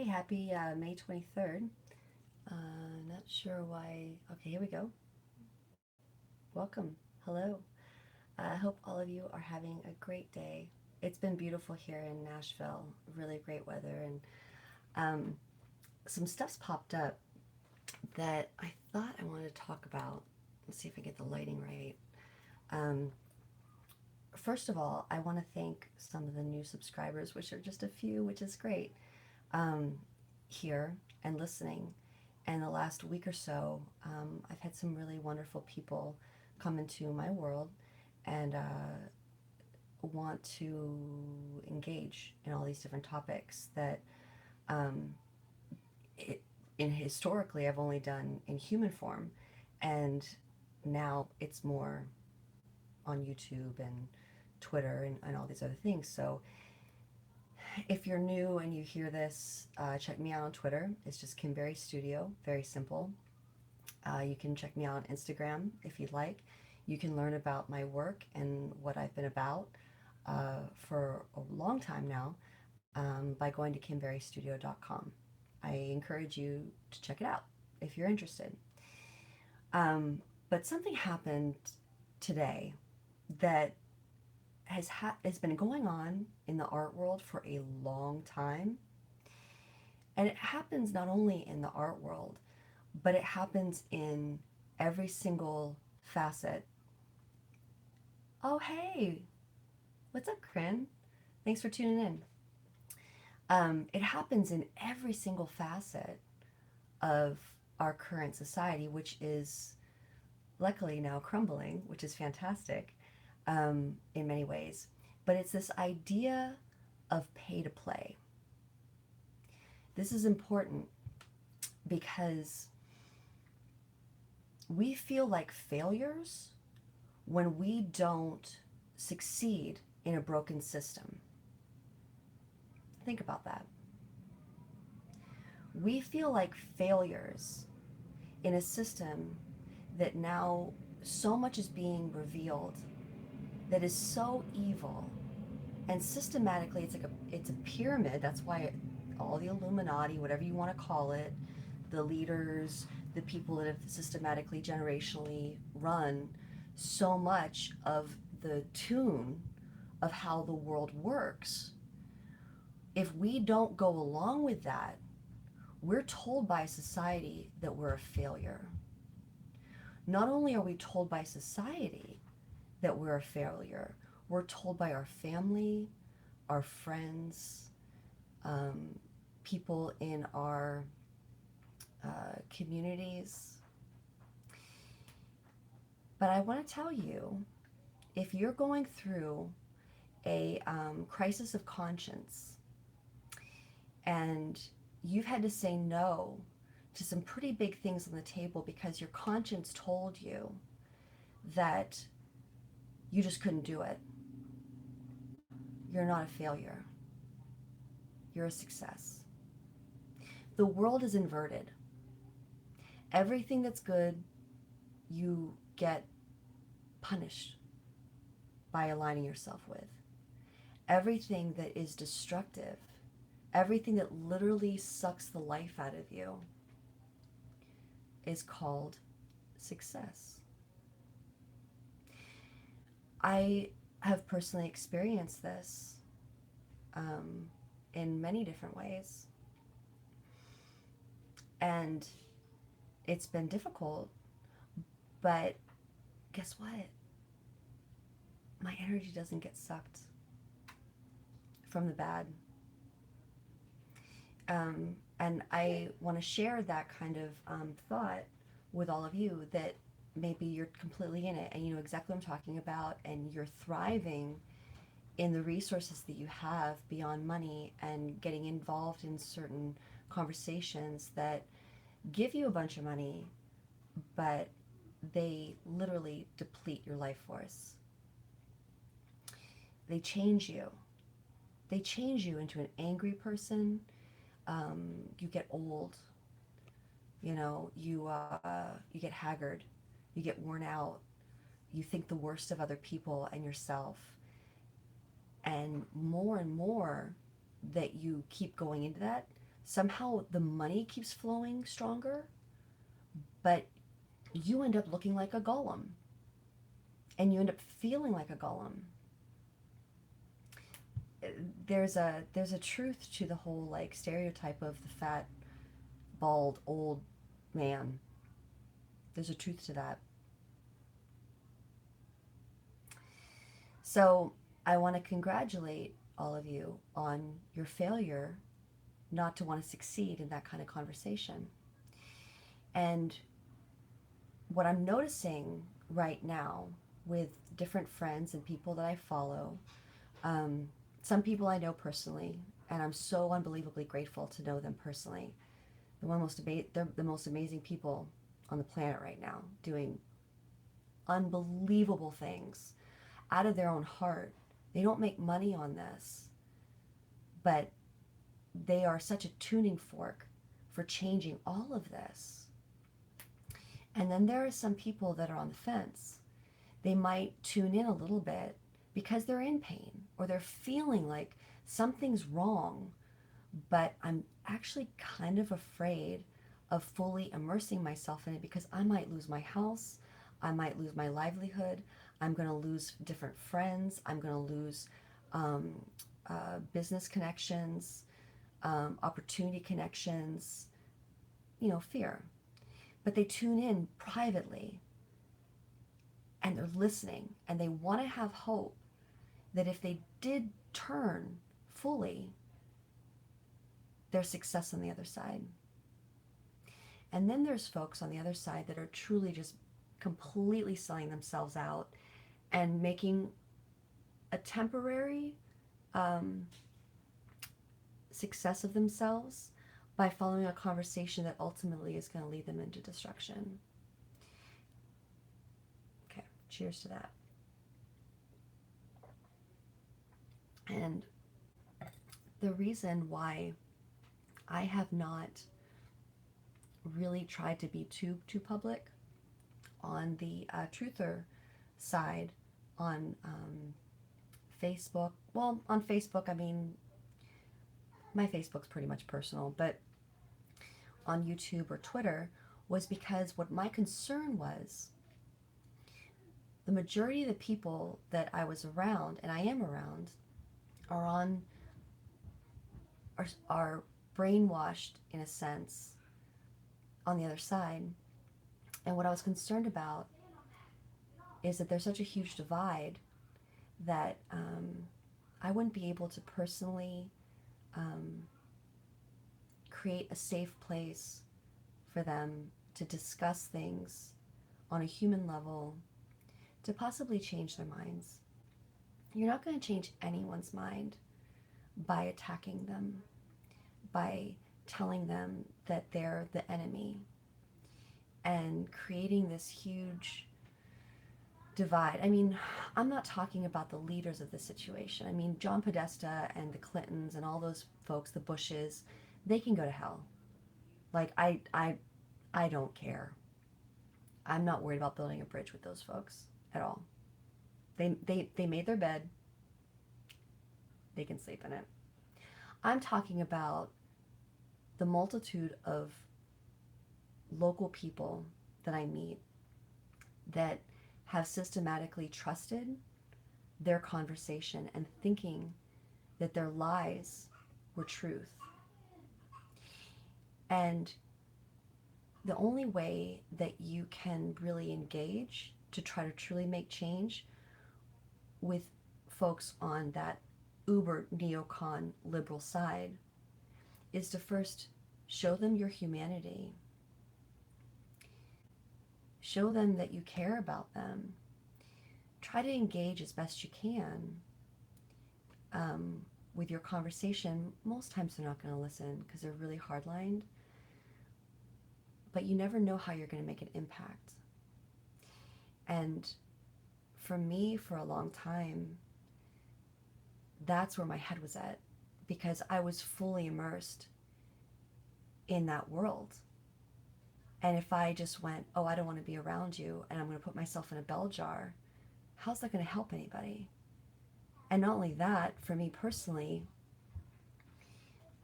Hey, happy May 23rd. Not sure why. Okay, here we go. Welcome. Hello. I hope all of you are having a great day. It's been beautiful here in Nashville, really great weather, and um, some stuff's popped up that I thought I wanted to talk about. Let's see if I get the lighting right. Um, First of all, I want to thank some of the new subscribers, which are just a few, which is great, um, here and listening. And the last week or so, I've had some really wonderful people come into my world and want to engage in all these different topics that um, it, in historically I've only done in human form, and now it's more on YouTube and Twitter and all these other things. So if you're new and you hear this, check me out on Twitter. It's just Kimberry Studio, very simple. You can check me out on Instagram if you'd like. You can learn about my work and what I've been about for a long time now by going to kimberrystudio.com. I encourage you to check it out if you're interested. Um, but something happened today that has been going on in the art world for a long time, and it happens not only in the art world, but it happens in every single facet. Oh, hey, what's up, Corinne? Thanks for tuning in. It happens in every single facet of our current society, which is luckily now crumbling, which is fantastic in many ways. But it's this idea of pay to play. This is important because we feel like failures when we don't succeed in a broken system. Think about that. We feel like failures in a system that now so much is being revealed that is so evil, and systematically it's a pyramid. That's why all the Illuminati, whatever you want to call it, the leaders, the people that have systematically generationally run so much of the tune of how the world works, if we don't go along with that, we're told by society that we're a failure. Not only are we told by society that we're a failure, we're told by our family, our friends, people in our communities. But I want to tell you, if you're going through a crisis of conscience and you've had to say no to some pretty big things on the table because your conscience told you that you just couldn't do it, you're not a failure. You're a success. The world is inverted. Everything that's good, you get punished by aligning yourself with. Everything that is destructive, everything that literally sucks the life out of you, is called success. I have personally experienced this in many different ways. And it's been difficult, but guess what? My energy doesn't get sucked from the bad. And I want to share that kind of thought with all of you, that maybe you're completely in it and you know exactly what I'm talking about, and you're thriving in the resources that you have beyond money and getting involved in certain conversations that give you a bunch of money, but they literally deplete your life force. They change you. They change you into an angry person. You get old. You get haggard. You get worn out. You think the worst of other people and yourself. And more that you keep going into that, somehow the money keeps flowing stronger, but you end up looking like a golem and you end up feeling like a golem. There's a truth to the whole like stereotype of the fat, bald, old man. There's a truth to that. So I want to congratulate all of you on your failure not to want to succeed in that kind of conversation. And what I'm noticing right now with different friends and people that I follow, some people I know personally, and I'm so unbelievably grateful to know them personally. They're the most amazing people on the planet right now, doing unbelievable things out of their own heart. They don't make money on this, but they are such a tuning fork for changing all of this. And then there are some people that are on the fence. They might tune in a little bit because they're in pain or they're feeling like something's wrong, but I'm actually kind of afraid of fully immersing myself in it because I might lose my house, I might lose my livelihood, I'm going to lose different friends, I'm going to lose business connections, opportunity connections, fear. But they tune in privately and they're listening and they want to have hope that if they did turn fully, there's success on the other side. And then there's folks on the other side that are truly just completely selling themselves out and making a temporary success of themselves by following a conversation that ultimately is going to lead them into destruction. Okay, cheers to that. And the reason why I have not really tried to be too public on the truther side on Facebook. Well, on Facebook, I mean, my Facebook's pretty much personal, but on YouTube or Twitter was because what my concern was, the majority of the people that I was around, and I am around, are brainwashed in a sense on the other side. And what I was concerned about is that there's such a huge divide that I wouldn't be able to personally create a safe place for them to discuss things on a human level to possibly change their minds. You're not going to change anyone's mind by attacking them, by telling them that they're the enemy, and creating this huge divide. I mean, I'm not talking about the leaders of the situation. I mean, John Podesta and the Clintons and all those folks, the Bushes, they can go to hell. Like, I don't care. I'm not worried about building a bridge with those folks at all. They made their bed. They can sleep in it. I'm talking about the multitude of local people that I meet that have systematically trusted their conversation and thinking that their lies were truth. And the only way that you can really engage to try to truly make change with folks on that uber neocon liberal side is to first show them your humanity. Show them that you care about them. Try to engage as best you can with your conversation. Most times they're not going to listen because they're really hardlined. But you never know how you're going to make an impact. And for me, for a long time, that's where my head was at, because I was fully immersed in that world. And if I just went, oh, I don't want to be around you, and I'm going to put myself in a bell jar, how's that going to help anybody? And not only that, for me personally,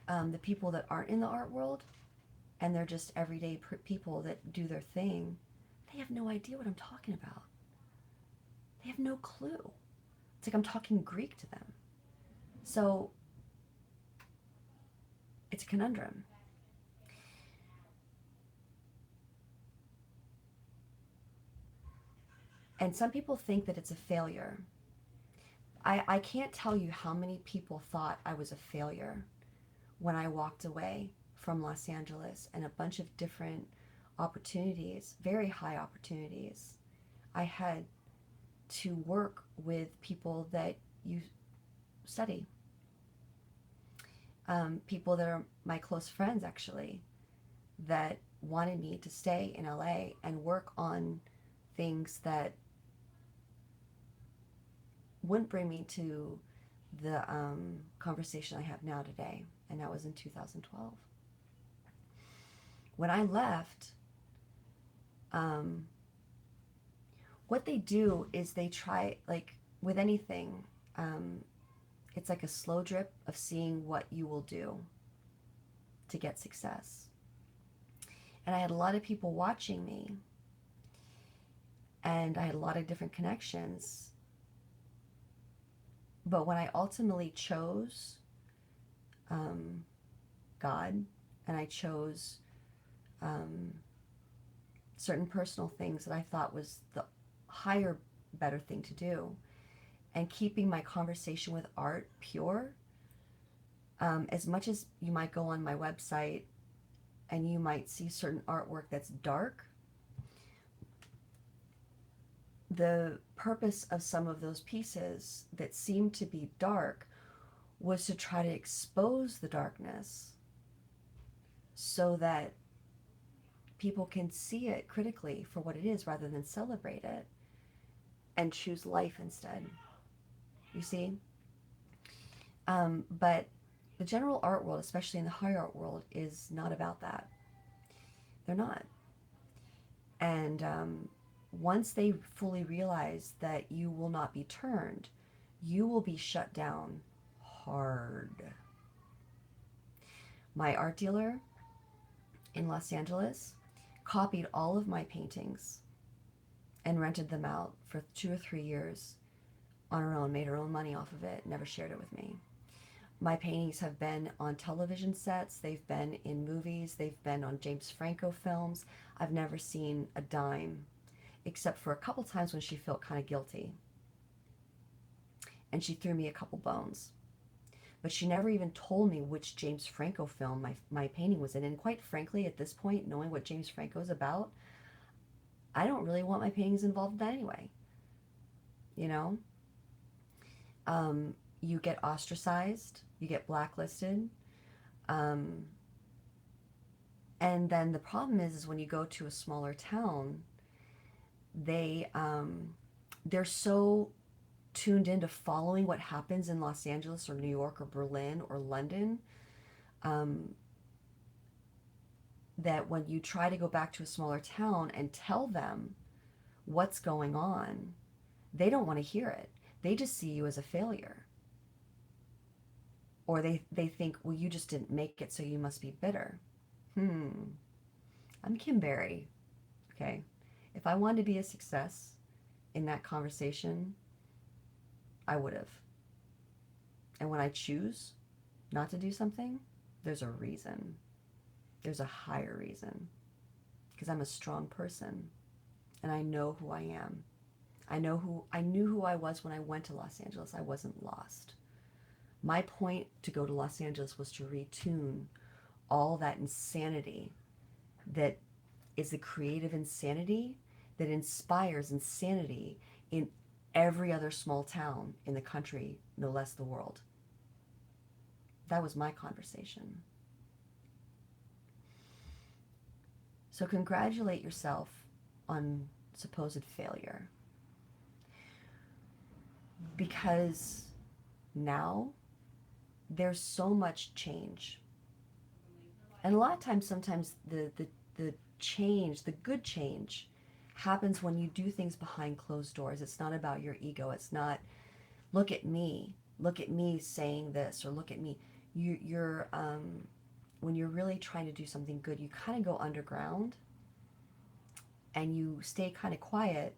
The people that aren't in the art world and they're just everyday people that do their thing, they have no idea what I'm talking about. They have no clue. It's like I'm talking Greek to them. So it's a conundrum. And some people think that it's a failure. I can't tell you how many people thought I was a failure when I walked away from Los Angeles and a bunch of different opportunities, very high opportunities. I had to work with people that you study, people that are my close friends actually, that wanted me to stay in LA and work on things that wouldn't bring me to the conversation I have now today. And that was in 2012. When I left, um, what they do is they try, like with anything, um, it's like a slow drip of seeing what you will do to get success. And I had a lot of people watching me, and I had a lot of different connections. But when I ultimately chose um, God, and I chose um, certain personal things that I thought was the higher, better thing to do, and keeping my conversation with art pure, as much as you might go on my website and you might see certain artwork that's dark, the purpose of some of those pieces that seemed to be dark was to try to expose the darkness so that people can see it critically for what it is rather than celebrate it and choose life instead. You see? But the general art world, especially in the high art world, is not about that. They're not. And once they fully realize that you will not be turned, you will be shut down hard. My art dealer in Los Angeles copied all of my paintings and rented them out for 2 or 3 years on her own, made her own money off of it, never shared it with me. My paintings have been on television sets, they've been in movies, they've been on James Franco films. I've never seen a dime, except for a couple times when she felt kind of guilty. And she threw me a couple bones. But she never even told me which James Franco film my painting was in. And quite frankly, at this point, knowing what James Franco is about, I don't really want my paintings involved in that anyway. You know? You get ostracized, you get blacklisted. And then the problem is when you go to a smaller town, they're so tuned into following what happens in Los Angeles or New York or Berlin or London, that when you try to go back to a smaller town and tell them what's going on, they don't want to hear it. They just see you as a failure. Or they think, well, you just didn't make it, so you must be bitter. I'm Kim Berry, okay? If I wanted to be a success in that conversation, I would have. And when I choose not to do something, there's a reason. There's a higher reason. Because I'm a strong person. And I know who I am. I knew who I was when I went to Los Angeles. I wasn't lost. My point to go to Los Angeles was to retune all that insanity that is the creative insanity that inspires insanity in every other small town in the country, no less the world. That was my conversation. So congratulate yourself on supposed failure. Because now there's so much change. And a lot of times, sometimes the change, the good change, happens when you do things behind closed doors. It's not about your ego. It's not, look at me saying this, or look at me. you're when you're really trying to do something good, you kind of go underground and you stay kind of quiet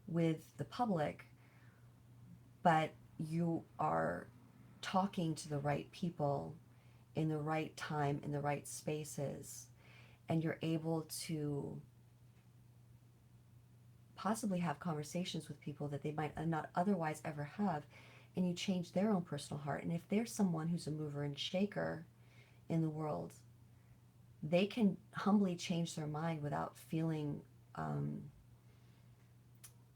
with the public, but you are talking to the right people in the right time, in the right spaces, and you're able to possibly have conversations with people that they might not otherwise ever have, and you change their own personal heart. And if there's someone who's a mover and shaker in the world, they can humbly change their mind without feeling um,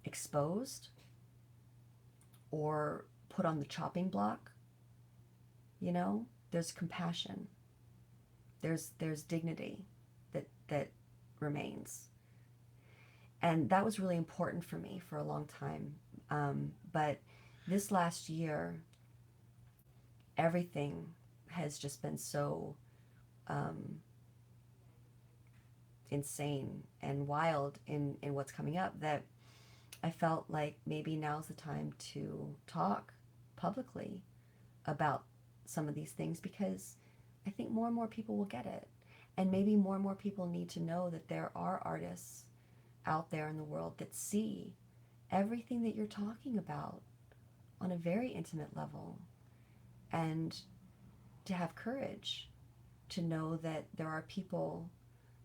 exposed or put on the chopping block. You know, there's compassion, there's dignity that remains, and that was really important for me for a long time. But this last year, everything has just been so um, insane and wild in what's coming up that I felt like maybe now's the time to talk publicly about some of these things, because I think more and more people will get it. And maybe more and more people need to know that there are artists out there in the world that see everything that you're talking about on a very intimate level, and to have courage to know that there are people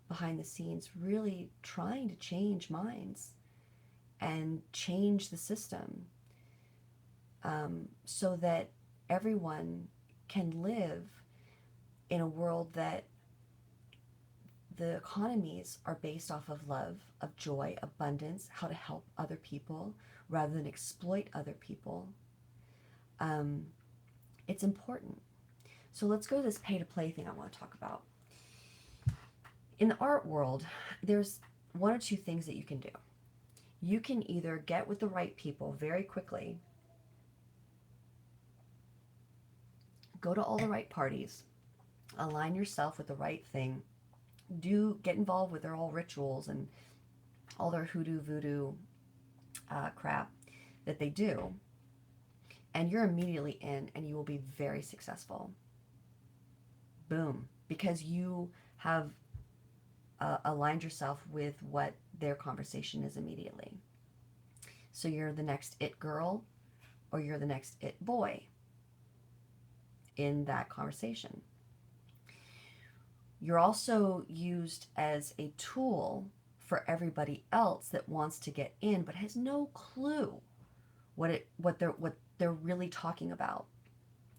behind the scenes really trying to change minds and change the system, so that everyone can live in a world that the economies are based off of love, of joy, abundance, how to help other people rather than exploit other people. Um, it's important. So let's go to this pay to play thing I want to talk about. In the art world, there's one or two things that you can do. You can either get with the right people very quickly, go to all the right parties, align yourself with the right thing, get involved with their whole rituals and all their hoodoo voodoo crap that they do, and you're immediately in and you will be very successful. Boom. Because you have aligned yourself with what their conversation is immediately. So you're the next it girl or you're the next it boy in that conversation. You're also used as a tool for everybody else that wants to get in but has no clue what they're really talking about,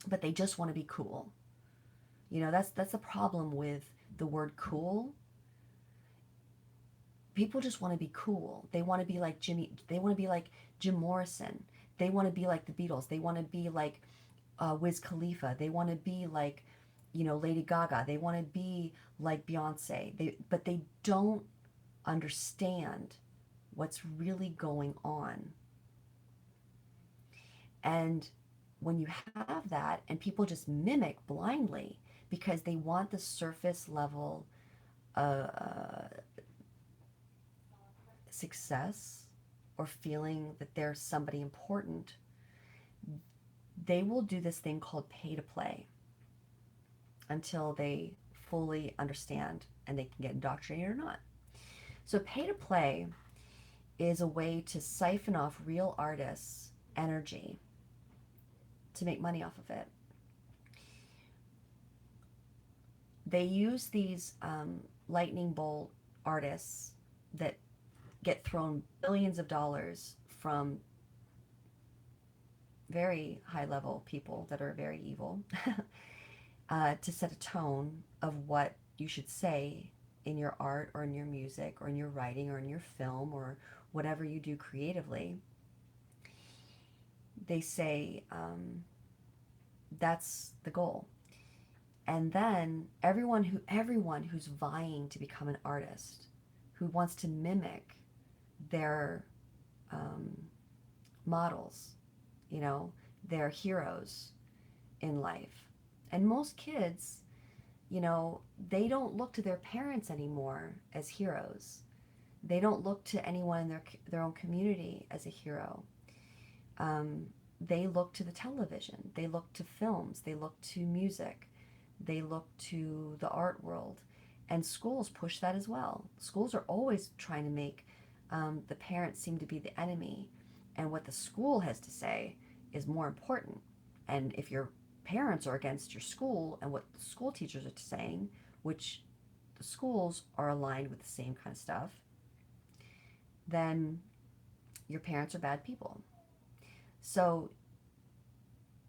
but they just want to be cool. You know, that's the problem with the word cool. People just want to be cool. They want to be like they want to be like Jim Morrison. They want to be like the Beatles. They want to be like Wiz Khalifa. They want to be like, you know, Lady Gaga. They want to be like Beyonce. But they don't understand what's really going on. And when you have that and people just mimic blindly because they want the surface level success or feeling that they're somebody important, they will do this thing called pay to play until they fully understand and they can get indoctrinated or not. So pay to play is a way to siphon off real artists' energy to make money off of it. They use these lightning bolt artists that get thrown billions of dollars from very high level people that are very evil to set a tone of what you should say in your art or in your music or in your writing or in your film or whatever you do creatively. They say that's the goal. And then everyone who's vying to become an artist, who wants to mimic their models, you know, their heroes in life. And most kids, you know, they don't look to their parents anymore as heroes. They don't look to anyone in their own community as a hero. they look to the television, they look to films, they look to music, they look to the art world, and schools push that as well. Schools are always trying to make the parents seem to be the enemy, and what the school has to say is more important. And if your parents are against your school and what the school teachers are saying, which the schools are aligned with the same kind of stuff, then your parents are bad people. So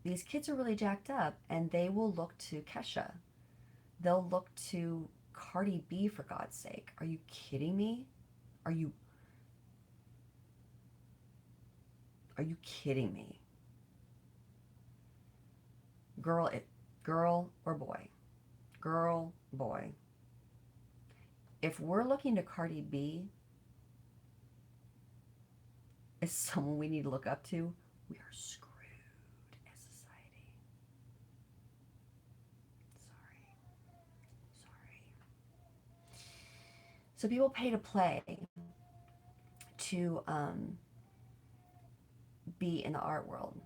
these kids are really jacked up, and they will look to Kesha. They'll look to Cardi B, for God's sake. Are you kidding me? Are you kidding me? Girl, girl or boy? Girl, boy. If we're looking to Cardi B as someone we need to look up to, we are screwed as society. Sorry. So people pay to play to be in the art world.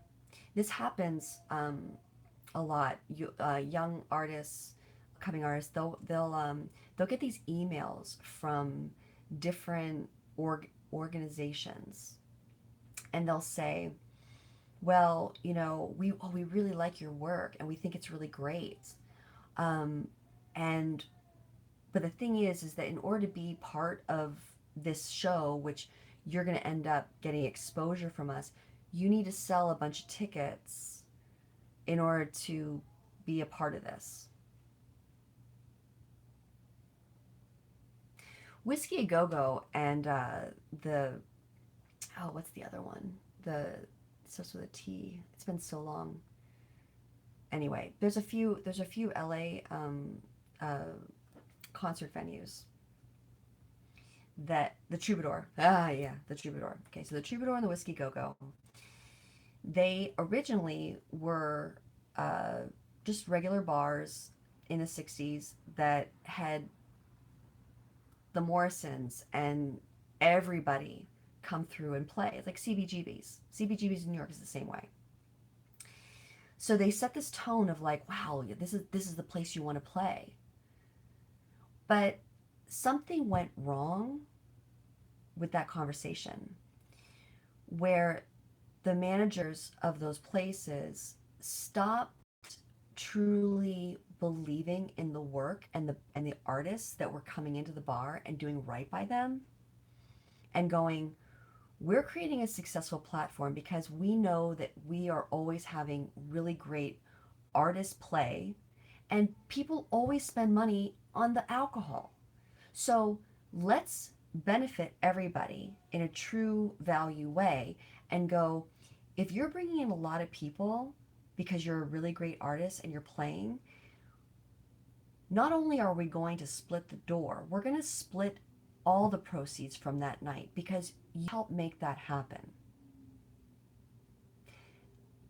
This happens a lot. Young artists, coming artists, they'll get these emails from different organizations, and they'll say, well, we really like your work and we think it's really great. And but the thing is that in order to be part of this show, which you're going to end up getting exposure from us, you need to sell a bunch of tickets in order to be a part of this. Whiskey A Go Go and what's the other one? The starts with a T. It's been so long. Anyway, there's a few LA concert venues that the Troubadour. The Troubadour. Okay, so the Troubadour and the Whiskey Go Go. They originally were just regular bars in the 60s that had the Morrisons and everybody come through and play. It's like CBGB's. CBGB's in New York is the same way. So they set this tone of like, wow, this is the place you want to play. But something went wrong with that conversation where the managers of those places stopped truly believing in the work and the artists that were coming into the bar and doing right by them, and going, we're creating a successful platform because we know that we are always having really great artists play, and people always spend money on the alcohol. So let's benefit everybody in a true value way and go, if you're bringing in a lot of people because you're a really great artist and you're playing, not only are we going to split the door, we're going to split all the proceeds from that night because you help make that happen.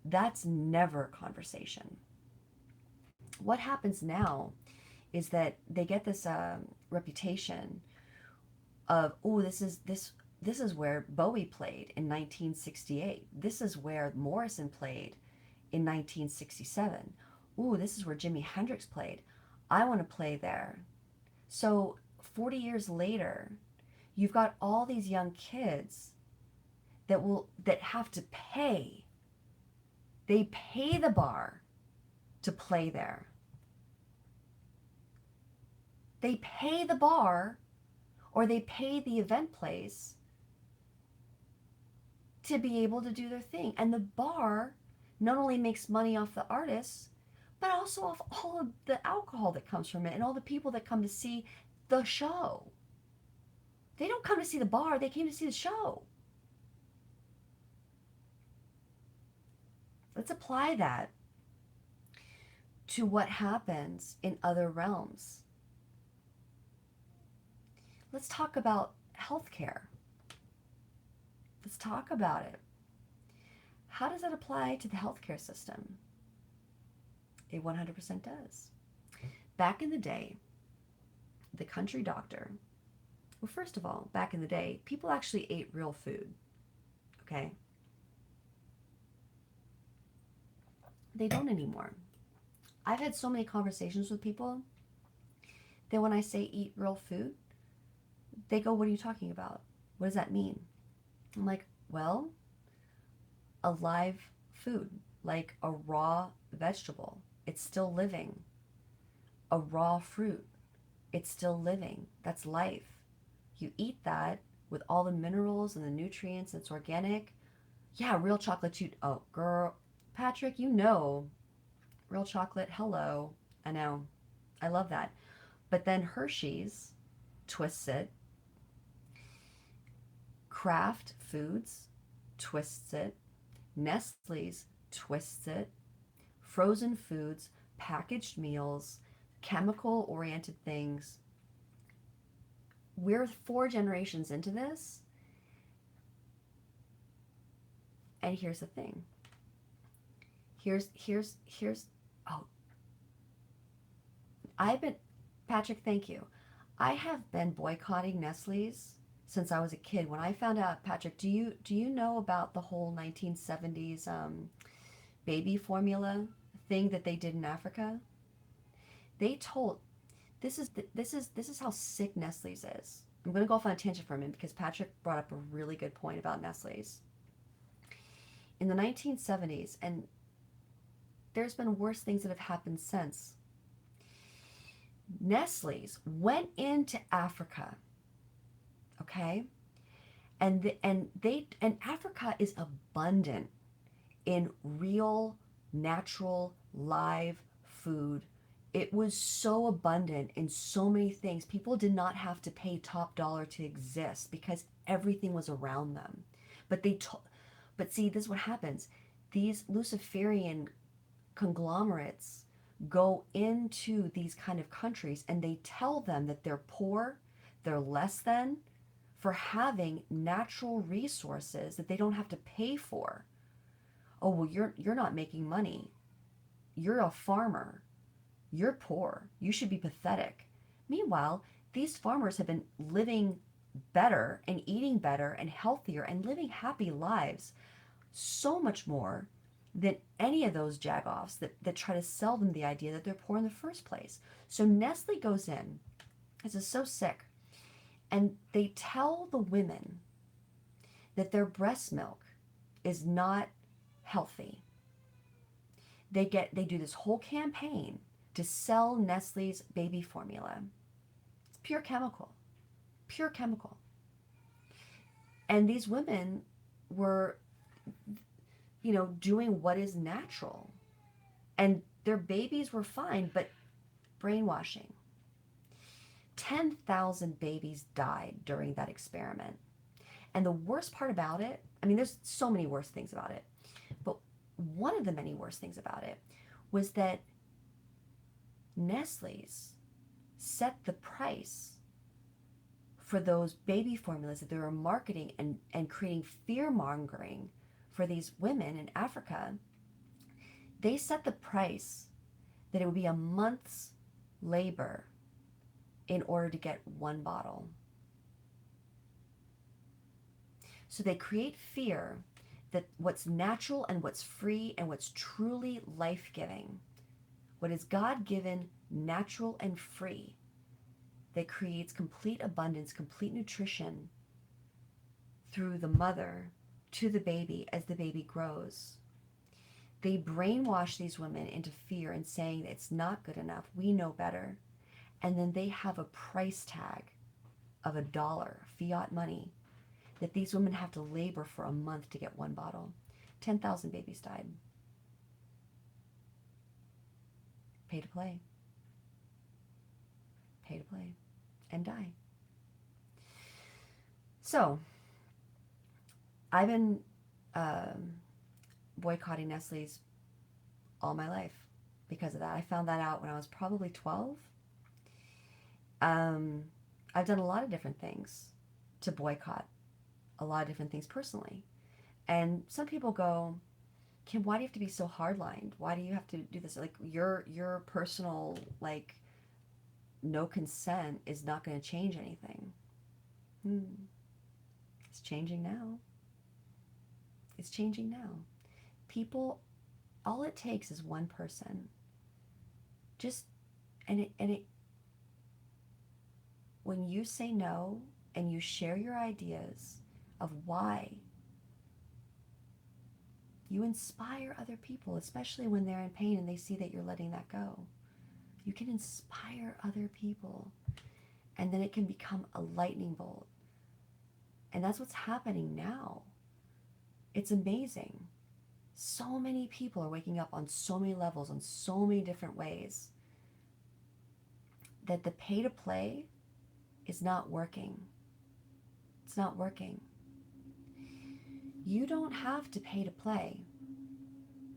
That's never a conversation. What happens now is that they get this reputation of, oh, this is where Bowie played in 1968. This is where Morrison played in 1967. Ooh, this is where Jimi Hendrix played. I want to play there. So 40 years later, you've got all these young kids that have to pay. They pay the bar to play there. They pay the bar or they pay the event place to be able to do their thing. And the bar not only makes money off the artists, but also off all of the alcohol that comes from it and all the people that come to see the show. They don't come to see the bar, they came to see the show. Let's apply that to what happens in other realms. Let's talk about healthcare. Let's talk about it. How does that apply to the healthcare system? It 100% does. Back in the day, the country doctor, well, first of all, back in the day, people actually ate real food, okay? They don't anymore. I've had so many conversations with people that when I say eat real food, they go, what are you talking about? What does that mean? I'm like, well, a live food, like a raw vegetable. It's still living. A raw fruit. It's still living. That's life. You eat that with all the minerals and the nutrients, it's organic. Yeah, real chocolate. Oh, girl, Patrick, you know, real chocolate. Hello. I know. I love that. But then Hershey's twists it. Kraft Foods twists it. Nestle's twists it. Frozen foods, packaged meals, chemical oriented things. We're 4 generations into this. And here's the thing. Here's oh, I've been, Patrick, thank you. I have been boycotting Nestle's since I was a kid. When I found out, Patrick, do you know about the whole 1970s baby formula thing that they did in Africa? They told, this is how sick Nestle's is. I'm going to go off on a tangent for a minute because Patrick brought up a really good point about Nestle's. In the 1970s, and there's been worse things that have happened since, Nestle's went into Africa, okay? And Africa is abundant in real, natural, live food. It was so abundant in so many things. People did not have to pay top dollar to exist because everything was around them. But but see, this is what happens. These Luciferian conglomerates go into these kind of countries and they tell them that they're poor, they're less than, for having natural resources that they don't have to pay for. Oh, well, you're not making money. You're a farmer. You're poor. You should be pathetic. Meanwhile, these farmers have been living better and eating better and healthier and living happy lives so much more than any of those jagoffs that try to sell them the idea that they're poor in the first place. So Nestle goes in, this is so sick, and they tell the women that their breast milk is not healthy. They do this whole campaign to sell Nestle's baby formula. It's pure chemical. Pure chemical. And these women were, doing what is natural. And their babies were fine, but brainwashing. 10,000 babies died during that experiment. And the worst part about it, I mean, there's so many worse things about it, but one of the many worst things about it was that Nestle's set the price for those baby formulas that they were marketing and creating fear-mongering for these women in Africa. They set the price that it would be a month's labor in order to get one bottle. So they create fear that what's natural and what's free and what's truly life-giving, what is God-given, natural and free, that creates complete abundance, complete nutrition through the mother to the baby as the baby grows. They brainwash these women into fear and saying it's not good enough, we know better. And then they have a price tag of $1, fiat money, that these women have to labor for a month to get one bottle. 10,000 babies died. Pay to play. Pay to play. And die. So, I've been boycotting Nestle's all my life because of that. I found that out when I was probably 12. I've done a lot of different things to boycott a lot of different things personally. And some people go, Kim, why do you have to be so hardlined? Why do you have to do this? Like your personal, like, no consent is not going to change anything. It's changing now. It's changing now. People all it takes is one person. Just, and it, when you say no and you share your ideas of why, you inspire other people, especially when they're in pain and they see that you're letting that go. You can inspire other people, and then it can become a lightning bolt. And that's what's happening now. It's amazing. So many people are waking up on so many levels, on so many different ways, that the pay to play is not working. It's not working. You don't have to pay to play.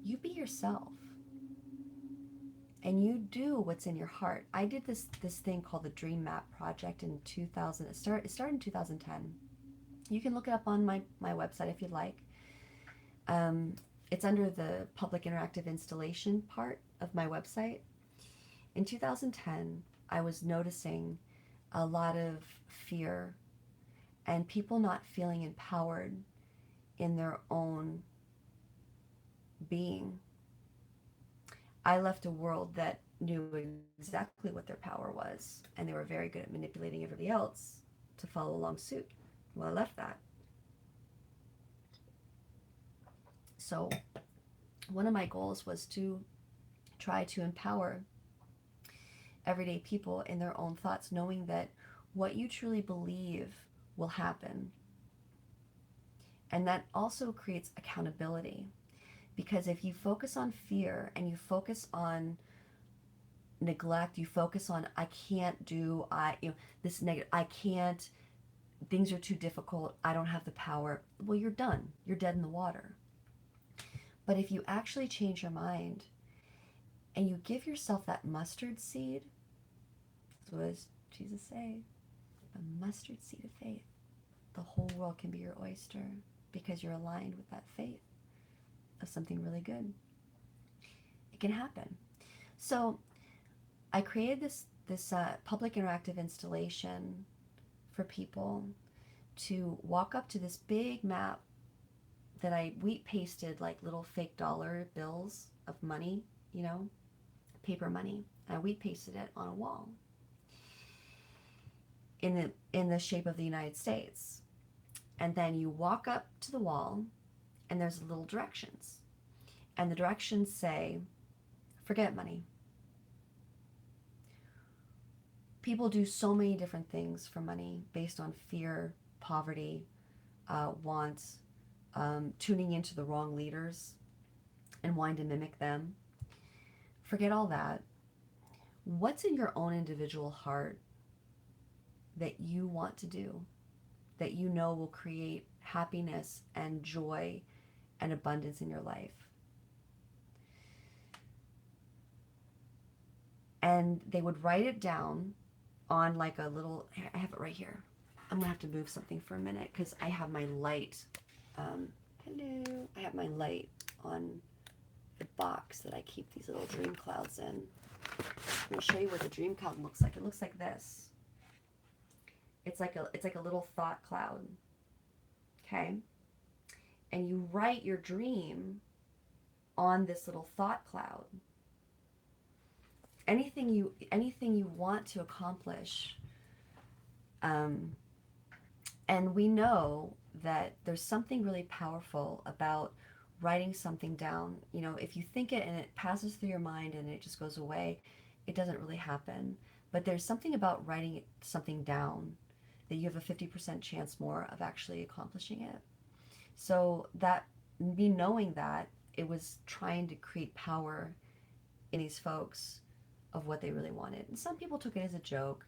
You be yourself. And you do what's in your heart. I did this thing called the Dream Map Project in 2000. It started in 2010. You can look it up on my website if you'd like. It's under the public interactive installation part of my website. In 2010, I was noticing a lot of fear and people not feeling empowered in their own being. I left a world that knew exactly what their power was, and they were very good at manipulating everybody else to follow along suit. Well, I left that. So one of my goals was to try to empower everyday people in their own thoughts, knowing that what you truly believe will happen. And that also creates accountability. Because if you focus on fear and you focus on neglect, you focus on I can't do, this negative, I can't, things are too difficult, I don't have the power, well, you're done. You're dead in the water. But if you actually change your mind and you give yourself that mustard seed, what does Jesus say? A mustard seed of faith. The whole world can be your oyster because you're aligned with that faith of something really good. It can happen. So I created this public interactive installation for people to walk up to this big map that I wheat pasted like little fake dollar bills of money, paper money. I wheat pasted it on a wall in the shape of the United States. And then you walk up to the wall and there's little directions. And the directions say, forget money. People do so many different things for money based on fear, poverty, wants, tuning into the wrong leaders and wanting to mimic them. Forget all that. What's in your own individual heart that you want to do, that you know will create happiness and joy and abundance in your life? And they would write it down on like a little, I have it right here. I'm gonna have to move something for a minute because I have my light. Hello. I have my light on the box that I keep these little dream clouds in. I'm gonna show you what the dream cloud looks like. It looks like this. It's like a little thought cloud. Okay? And you write your dream on this little thought cloud. Anything you want to accomplish. And we know that there's something really powerful about writing something down. If you think it and it passes through your mind and it just goes away, it doesn't really happen. But there's something about writing something down that you have a 50% chance more of actually accomplishing it. So that, me knowing that, it was trying to create power in these folks of what they really wanted. And some people took it as a joke.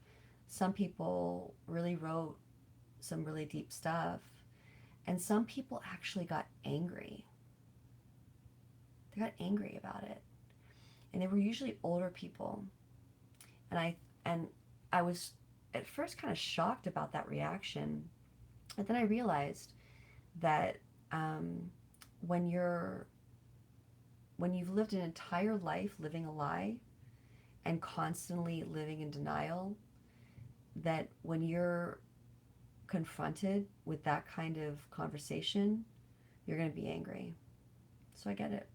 Some people really wrote some really deep stuff. And some people actually got angry. They got angry about it. And they were usually older people. And I was at first kind of shocked about that reaction. But then I realized that when you've lived an entire life living a lie and constantly living in denial, that when you're confronted with that kind of conversation, you're going to be angry. So I get it.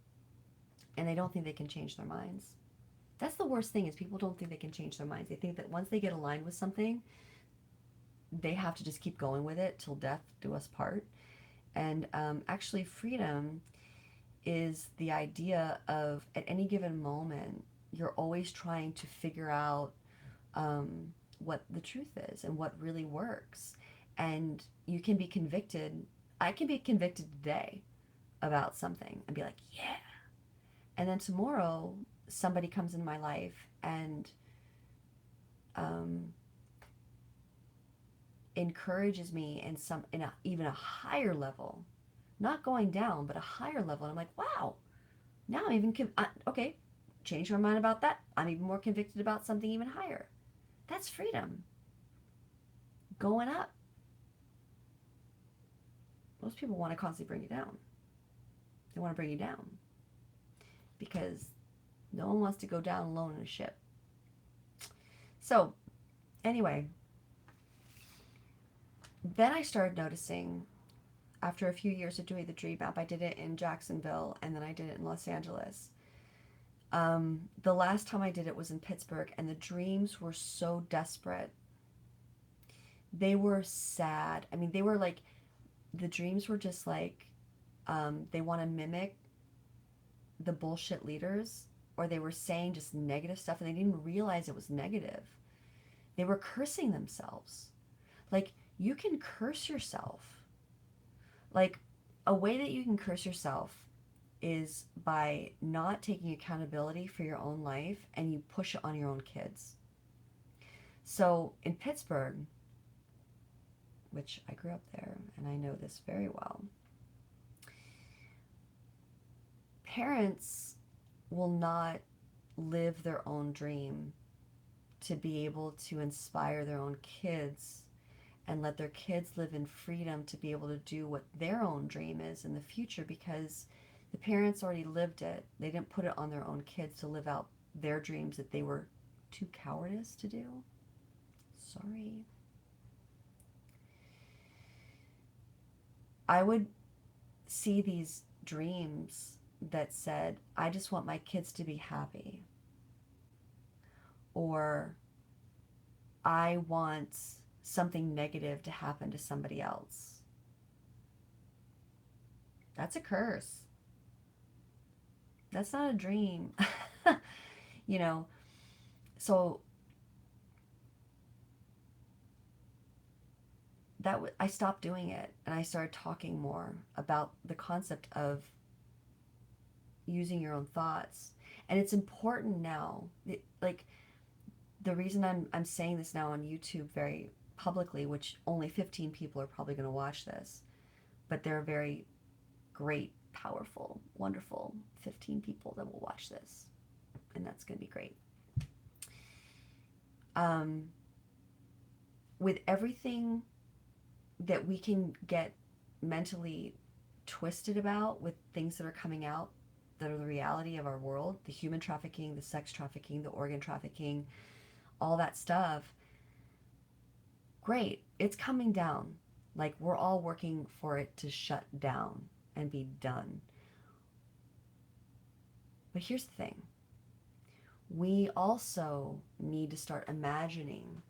and they don't think they can change their minds. That's the worst thing, is people don't think they can change their minds. They think that once they get aligned with something, they have to just keep going with it till death do us part. And actually, freedom is the idea of, at any given moment, you're always trying to figure out what the truth is and what really works. And you can be convicted. I can be convicted today about something and be like, yeah. And then tomorrow, somebody comes in my life and um, encourages me even a higher level, not going down, but a higher level. And I'm like, wow, now I'm even, okay, change my mind about that. I'm even more convicted about something even higher. That's freedom. Going up. Most people want to constantly bring you down. They want to bring you down because no one wants to go down alone in a ship. So, anyway, then I started noticing, after a few years of doing the dream map, I did it in Jacksonville and then I did it in Los Angeles. The last time I did it was in Pittsburgh, and the dreams were so desperate. They were sad. I mean, they were like, the dreams were just like, they want to mimic the bullshit leaders, or they were saying just negative stuff and they didn't even realize it was negative. They were cursing themselves. Like, you can curse yourself. Like, a way that you can curse yourself is by not taking accountability for your own life, and you push it on your own kids. So in Pittsburgh, which I grew up there and I know this very well, parents will not live their own dream to be able to inspire their own kids and let their kids live in freedom to be able to do what their own dream is in the future, because the parents already lived it. They didn't put it on their own kids to live out their dreams that they were too cowardice to do. Sorry. I would see these dreams that said, I just want my kids to be happy. Or I want something negative to happen to somebody else. That's a curse. That's not a dream. You know, so I stopped doing it, and I started talking more about the concept of using your own thoughts. And it's important now. Like, the reason I'm saying this now on YouTube very publicly, which only 15 people are probably going to watch this, but they're very great, powerful, wonderful 15 people that will watch this, and that's going to be great. With everything that we can get mentally twisted about, with things that are coming out that are the reality of our world, the human trafficking, the sex trafficking, the organ trafficking, all that stuff, great, it's coming down. Like, we're all working for it to shut down and be done. But here's the thing. We also need to start imagining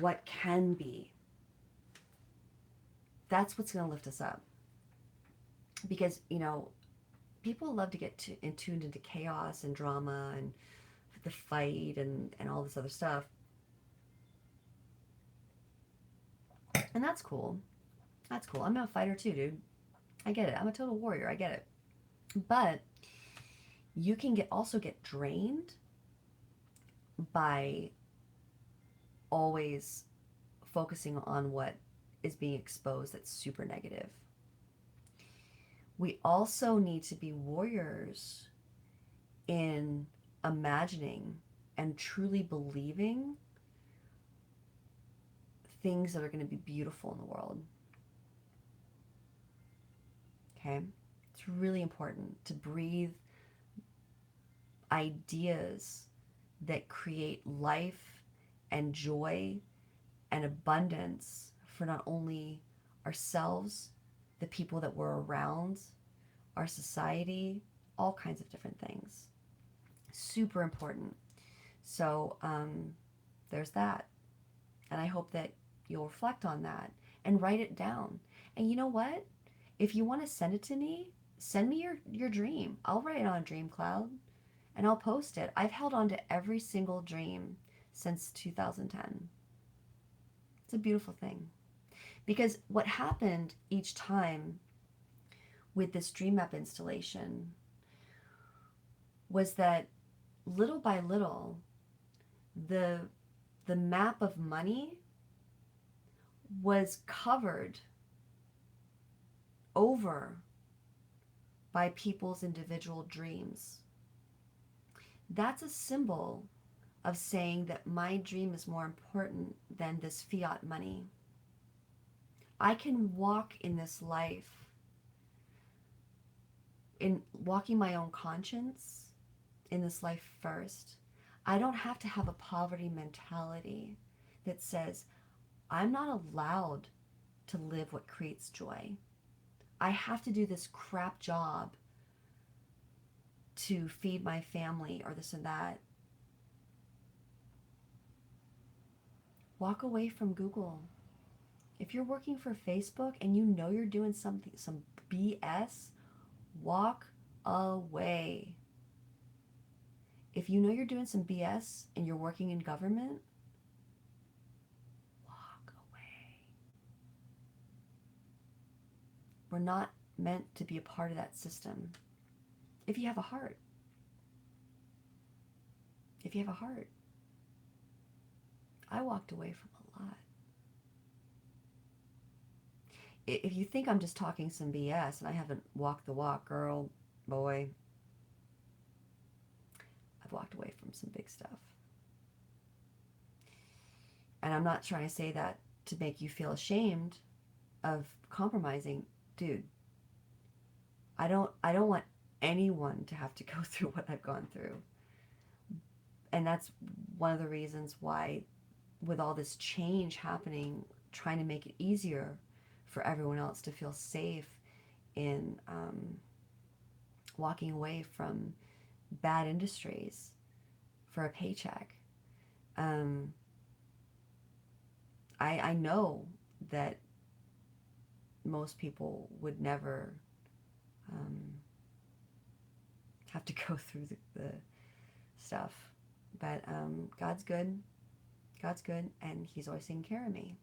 what can be. That's what's going to lift us up. Because, you know, people love to get tuned into chaos and drama and the fight and all this other stuff. And that's cool. That's cool. I'm a fighter too, dude. I get it. I'm a total warrior. I get it. But you can also get drained by always focusing on what is being exposed that's super negative. We also need to be warriors in imagining and truly believing things that are going to be beautiful in the world. Okay? It's really important to breathe ideas that create life and joy and abundance for not only ourselves, the people that we're around, our society, all kinds of different things. Super important. So there's that. And I hope that you'll reflect on that and write it down. And you know what? If you want to send it to me, send me your dream. I'll write it on a dream cloud and I'll post it. I've held on to every single dream since 2010. It's a beautiful thing. Because what happened each time with this dream map installation was that little by little, the map of money was covered over by people's individual dreams. That's a symbol of saying that my dream is more important than this fiat money. I can walk in this life, in walking my own conscience in this life first. I don't have to have a poverty mentality that says, I'm not allowed to live what creates joy. I have to do this crap job to feed my family or this and that. Walk away from Google. If you're working for Facebook and you know you're doing something, some BS, walk away. If you know you're doing some BS and you're working in government, walk away. We're not meant to be a part of that system. If you have a heart. If you have a heart. I walked away from a lot. If you think I'm just talking some BS and I haven't walked the walk, girl, boy, I've walked away from some big stuff. And I'm not trying to say that to make you feel ashamed of compromising. Dude, I don't want anyone to have to go through what I've gone through. And that's one of the reasons why, with all this change happening, trying to make it easier for everyone else to feel safe in walking away from bad industries for a paycheck. I know that most people would never have to go through the stuff. But God's good. God's good, and He's always taking care of me.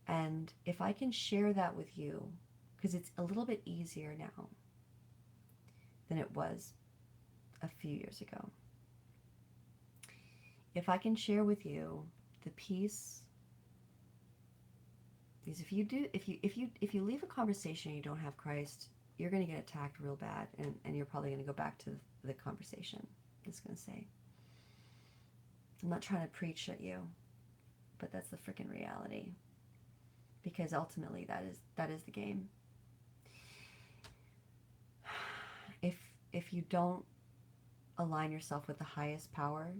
And if I can share that with you, because it's a little bit easier now than it was a few years ago. If I can share with you the peace, because if you leave a conversation and you don't have Christ, you're going to get attacked real bad, and you're probably going to go back to the conversation. I'm just going to say. I'm not trying to preach at you, but that's the freaking reality. Because ultimately that is the game. If you don't align yourself with the highest power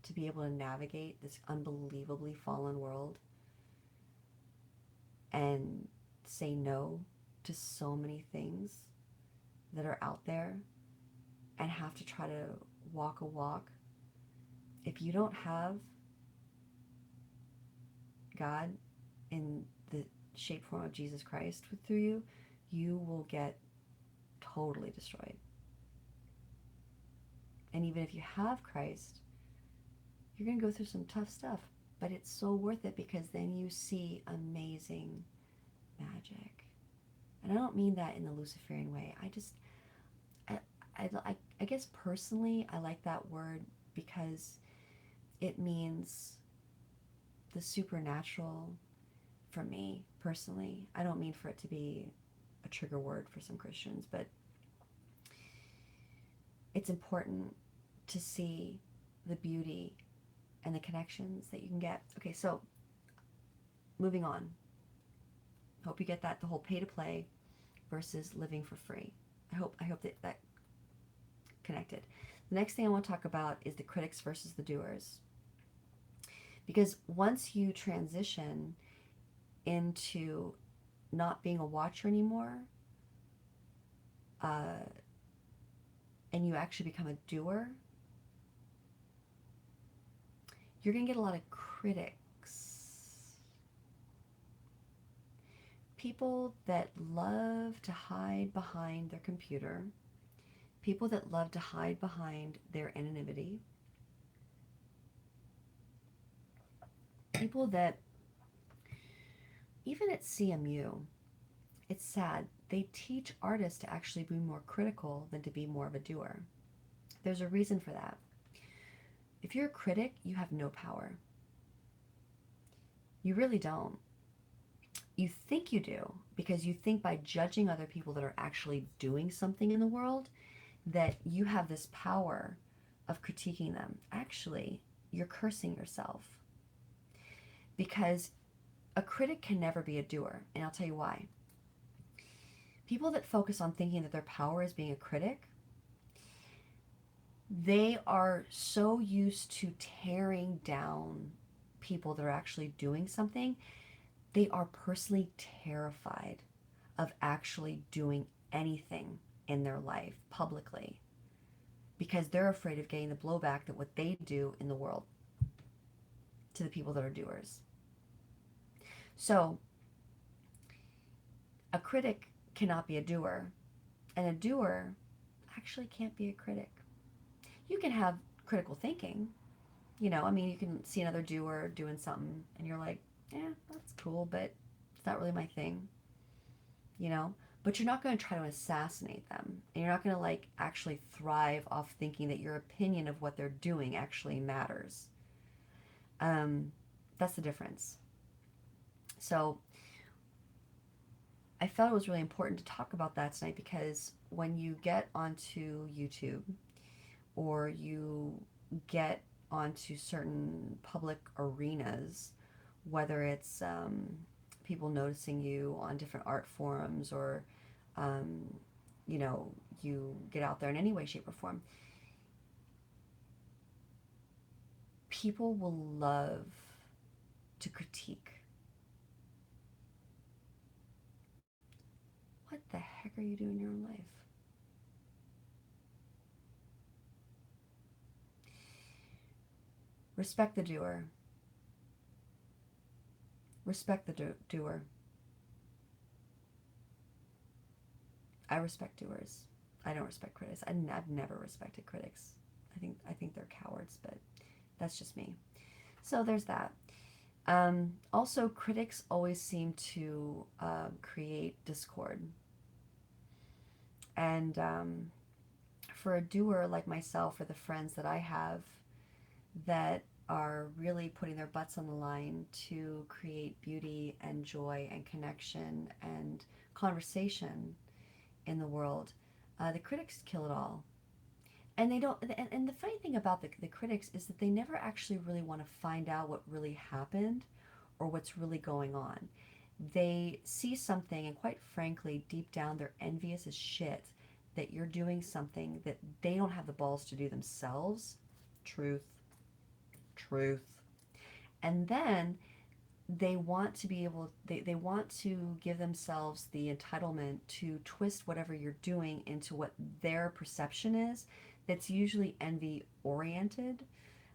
to be able to navigate this unbelievably fallen world and say no to so many things that are out there and have to try to walk a walk, if you don't have God in the shape form of Jesus Christ through you, you will get totally destroyed. And even if you have Christ, you're going to go through some tough stuff, but it's so worth it, because then you see amazing magic. And I don't mean that in the Luciferian way. I guess personally I like that word because it means the supernatural for me personally. I don't mean for it to be a trigger word for some Christians, but it's important to see the beauty and the connections that you can get. Okay, so moving on. Hope you get that, the whole pay to play versus living for free. I hope that connected. The next thing I want to talk about is the critics versus the doers. Because once you transition into not being a watcher anymore, uh, and you actually become a doer, you're going to get a lot of critics. People that love to hide behind their computer, people that love to hide behind their anonymity, people that, even at CMU, it's sad, they teach artists to actually be more critical than to be more of a doer. There's a reason for that. If you're a critic, you have no power. You really don't. You think you do because you think by judging other people that are actually doing something in the world that you have this power of critiquing them. Actually, you're cursing yourself because a critic can never be a doer, and I'll tell you why. People that focus on thinking that their power is being a critic, they are so used to tearing down people that are actually doing something, they are personally terrified of actually doing anything in their life publicly because they're afraid of getting the blowback that what they do in the world to the people that are doers. So a critic cannot be a doer, and a doer actually can't be a critic. You can have critical thinking. I mean, you can see another doer doing something and you're like, yeah, that's cool, but it's not really my thing, you know? But you're not going to try to assassinate them. And you're not going to like actually thrive off thinking that your opinion of what they're doing actually matters. That's the difference. So I felt it was really important to talk about that tonight because when you get onto YouTube or you get onto certain public arenas, whether it's people noticing you on different art forums or, um, you get out there in any way, shape, or form, people will love to critique. What the heck are you doing in your own life? Respect the doer. Respect the doer. I respect doers. I don't respect critics. I've never respected critics. I think they're cowards, but that's just me. So there's that. Also, critics always seem to create discord. And for a doer like myself or the friends that I have that are really putting their butts on the line to create beauty and joy and connection and conversation in the world, the critics kill it all. And they don't, and the funny thing about the critics is that they never actually really want to find out what really happened or what's really going on. They see something, and quite frankly, deep down, they're envious as shit that you're doing something that they don't have the balls to do themselves. Truth. Truth. And then they want to be able, they want to give themselves the entitlement to twist whatever you're doing into what their perception is. That's usually envy oriented,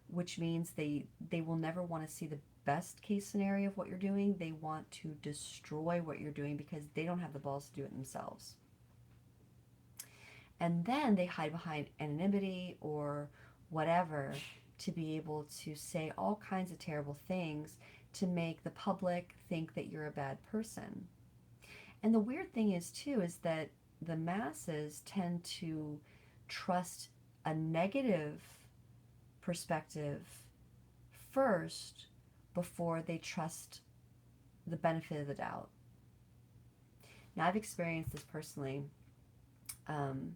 which means they will never want to see the best case scenario of what you're doing. They want to destroy what you're doing because they don't have the balls to do it themselves. And then they hide behind anonymity or whatever to be able to say all kinds of terrible things to make the public think that you're a bad person. And the weird thing is too is that the masses tend to trust a negative perspective first before they trust the benefit of the doubt. Now, I've experienced this personally. Um,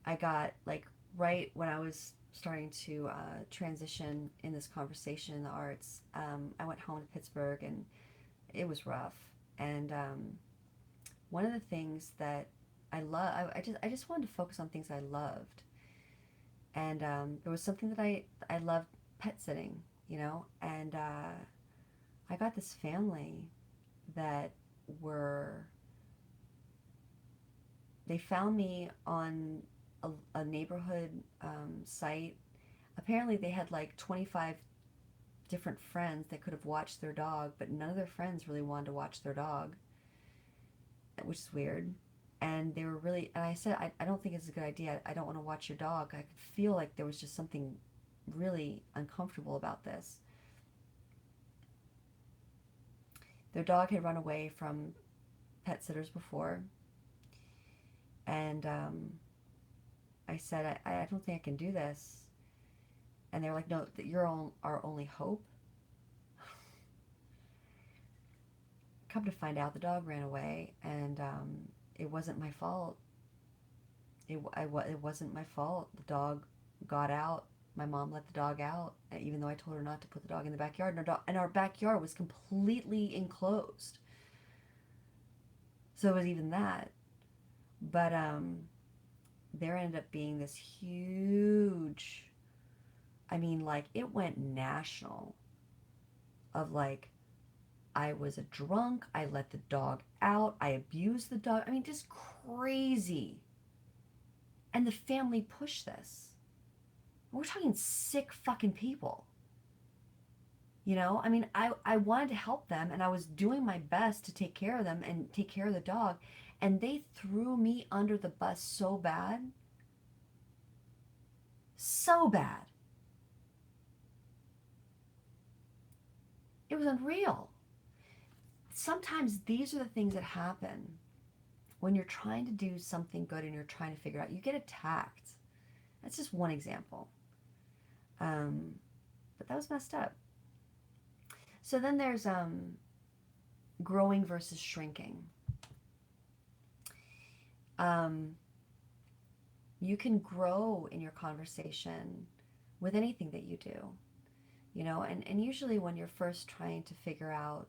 I got, like, right when I was starting to transition in this conversation in the arts, I went home to Pittsburgh and it was rough. And one of the things that I just wanted to focus on things I loved. And there was something that I loved, pet sitting, and I got this family that were They found me on a neighborhood site. Apparently, they had like 25 different friends that could have watched their dog, but none of their friends really wanted to watch their dog, which is weird. And they were really, and I said, I don't think it's a good idea. I don't want to watch your dog. I could feel like there was just something really uncomfortable about this. Their dog had run away from pet sitters before, and I said, I don't think I can do this. And they were like, no, that you're our only hope. Come to find out, the dog ran away, and it wasn't my fault. It wasn't my fault. The dog got out. My mom let the dog out, even though I told her not to put the dog in the backyard. And our backyard was completely enclosed. So it was even that. But there ended up being this huge, I mean, like, it went national of like, I was a drunk, I let the dog out, I abused the dog. I mean, just crazy. And the family pushed this. We're talking sick fucking people. You know, I mean, I wanted to help them and I was doing my best to take care of them and take care of the dog. And they threw me under the bus so bad. So bad. It was unreal. Sometimes these are the things that happen when you're trying to do something good and you're trying to figure out. You get attacked. That's just one example. But that was messed up. So then there's growing versus shrinking. You can grow in your conversation with anything that you do, you know, and usually when you're first trying to figure out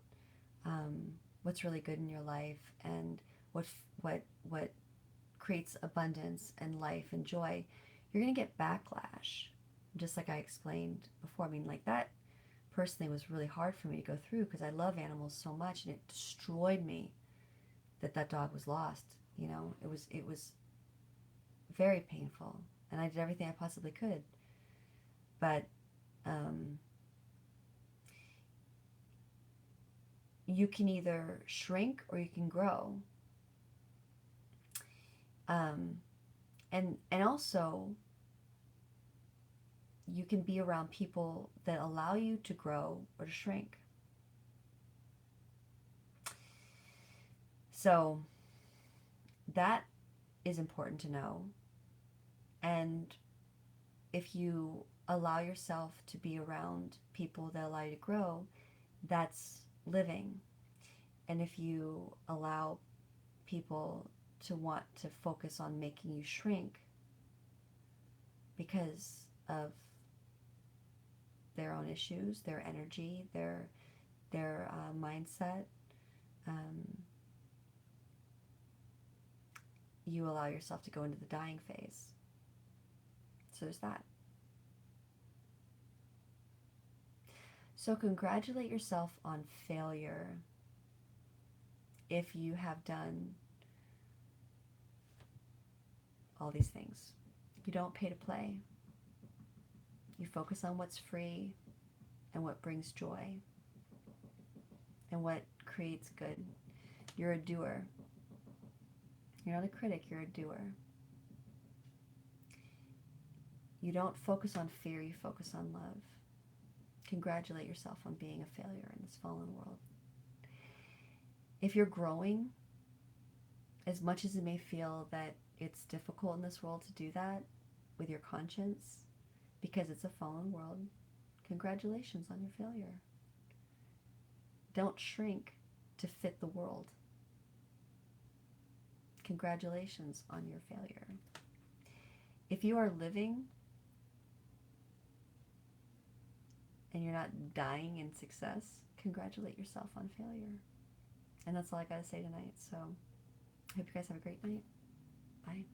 what's really good in your life and what what creates abundance and life and joy, you're going to get backlash, just like I explained before. I mean, like, that personally was really hard for me to go through because I love animals so much, and it destroyed me that that dog was lost. You know, it was very painful, and I did everything I possibly could. But you can either shrink or you can grow. And also you can be around people that allow you to grow or to shrink. So that is important to know. And if you allow yourself to be around people that allow you to grow, that's living. And if you allow people to want to focus on making you shrink because of their own issues, their energy, their mindset, you allow yourself to go into the dying phase. So there's that. So congratulate yourself on failure if you have done all these things. You don't pay to play. You focus on what's free and what brings joy and what creates good. You're a doer. You're not a critic, you're a doer. You don't focus on fear, you focus on love. Congratulate yourself on being a failure in this fallen world. If you're growing, as much as it may feel that it's difficult in this world to do that with your conscience, because it's a fallen world, congratulations on your failure. Don't shrink to fit the world. Congratulations on your failure. If you are living and you're not dying in success, congratulate yourself on failure. And that's all I got to say tonight. So I hope you guys have a great night. Bye.